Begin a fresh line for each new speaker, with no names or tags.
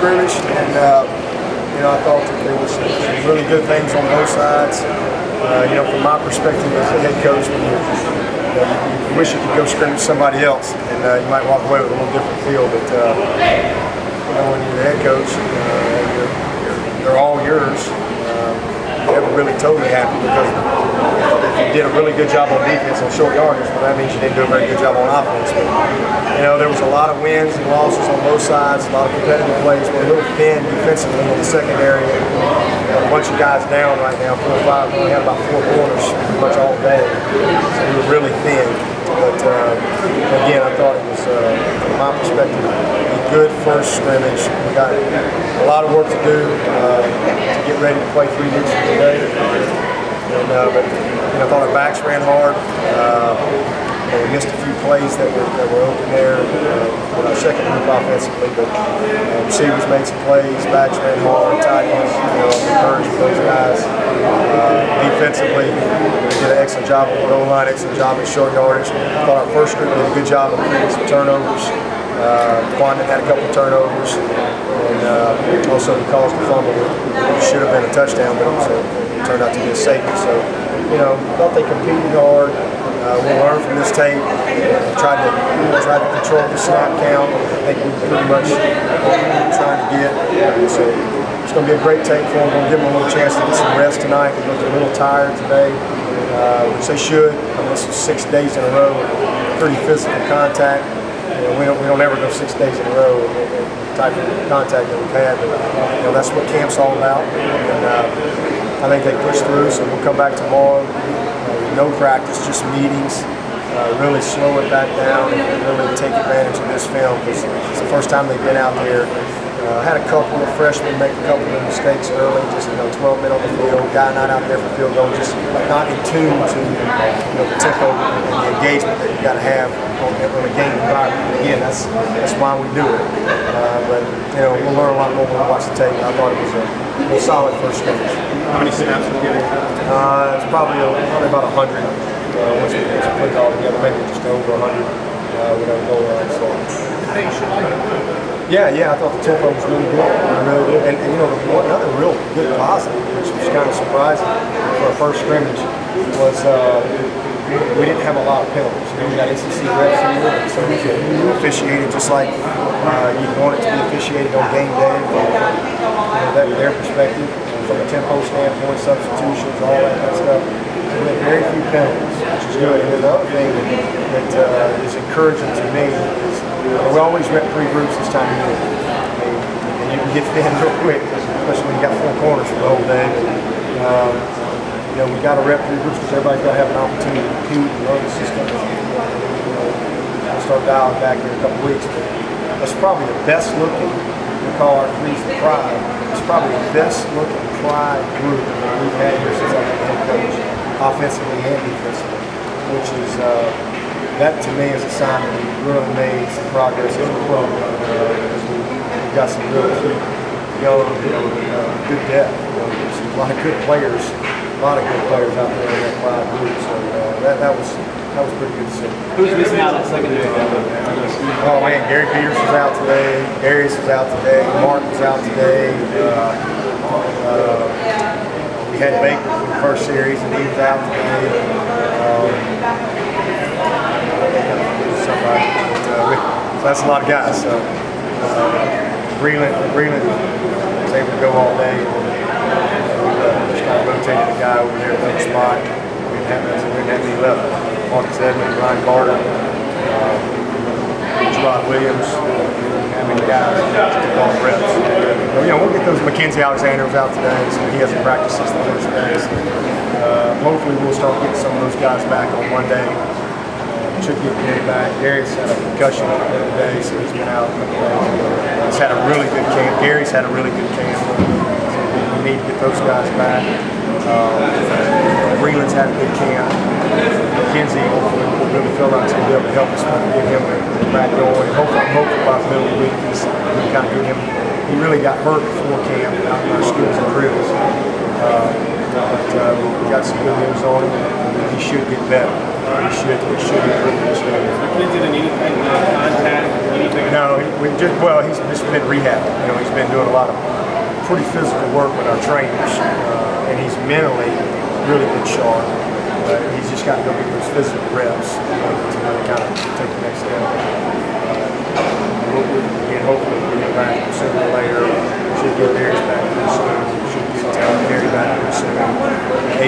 scrimmage, and I thought that there was some really good things on both sides. From my perspective as a head coach, you wish you could go scrimmage somebody else, and you might walk away with a little different feel. But when you're the head coach, they're all yours. Never really totally happy, because if you did a really good job on defense on short yardage, well, that means you didn't do a very good job on offense. But, there was a lot of wins and losses on both sides, a lot of competitive plays. We're a little thin defensively in the secondary. A bunch of guys down right now, 4 or 5. We only had about 4 corners pretty much all day, so we were really thin. But again, I thought it was, from my perspective, a good first scrimmage. We got a lot of work to do to get ready to play 3 weeks from today. But I thought our backs ran hard. We missed a few plays that were open there with our second group offensively, but receivers made some plays, backs ran hard, tight ends, encouraged with those guys. Defensively, we did an excellent job on the goal line, excellent job at short yardage. I thought our first group did a good job of creating some turnovers. Quandon had a couple of turnovers, and also he caused a fumble. It should have been a touchdown, but it turned out to be a safety. So, thought they competed hard. We'll learn from this tape. Tried to control the snap count. I think we pretty much trying to get. So it's going to be a great tape for them. We'll give them a little chance to get some rest tonight. They looked a little tired today, which they should. This is 6 days in a row of pretty physical contact. We don't ever go 6 days in a row with the type of contact that we've had, but that's what camp's all about. And I think they pushed through, so we'll come back tomorrow. No practice, just meetings. Really slow it back down and really take advantage of this film, because it's the first time they've been out there. Had a couple of freshmen make a couple of mistakes early, just 12 men on the field, guy not out there for field goal, just not in tune to the tempo and the engagement that you got to have on a game environment. And again, that's why we do it. But we'll learn a lot more when we watch the tape. I thought it was a solid first scrimmage.
How many snaps were you getting?
It's probably about 100. Once we put it all together, maybe just over 100 with our goal line. So. Yeah, I thought the tempo was really good. Really good. And another real good positive, which was kind of surprising for a first scrimmage, was we didn't have a lot of penalties. We got SEC refs in here, so we officiated just like you'd want it to be officiated on game day from their perspective, from a tempo standpoint, substitutions, all that kind of stuff. We had very few penalties, which is good. And the other thing that is encouraging to me is we always rep 3 groups this time of year. And you can get thin real quick, especially when you got 4 corners for the whole day. But, we got to rep 3 groups because everybody's got to have an opportunity to compete and learn the system. We'll start dialing back in a couple weeks. But that's probably the best looking, we call our Freeze the Pride. It's probably the best looking Pride group that we've had here since I've been head coach, offensively and defensively, which is that to me is a sign that we've really made some progress in the program. We've got some really cute, young, good depth. There's a lot of good players, out there in that Pride group. So that was pretty good to see.
Who's missing out on secondary?
Oh man, Gary Peters was out today. Darius was out today. Mark was out today. We had Baker for the first series, and he was out today. So that's a lot of guys. So Breland was able to go all day. Just kind of rotated a guy over there at the spot. We didn't have any left. Marcus Edmonds, Ryan Carter, Rod Williams. Guys to all the reps. We'll get those. Mackenzie Alexander was out today, so he hasn't practiced since the first day. Hopefully we'll start getting some of those guys back on Monday. Should get Gary back. Gary's had a concussion the other day, so he's been out. He's had a really good camp. Gary's had a really good camp. So we need to get those guys back. Breland's had a good camp. Mackenzie will really feel like he's going to be able to help us get him back going. Hopefully by the middle of the week, we kind of get him. He really got hurt before camp out in our schools and drills. But we got some good news on him, and he should get better. He should improve this game.
The kids in anything, contact, anything?
No, he's just been rehabbing. You know, he's been doing a lot of pretty physical work with our trainers, and he's mentally really been sharp. He's just got to go get those physical reps to really kind of take the next step. Hopefully get him back sooner or later. Should get there.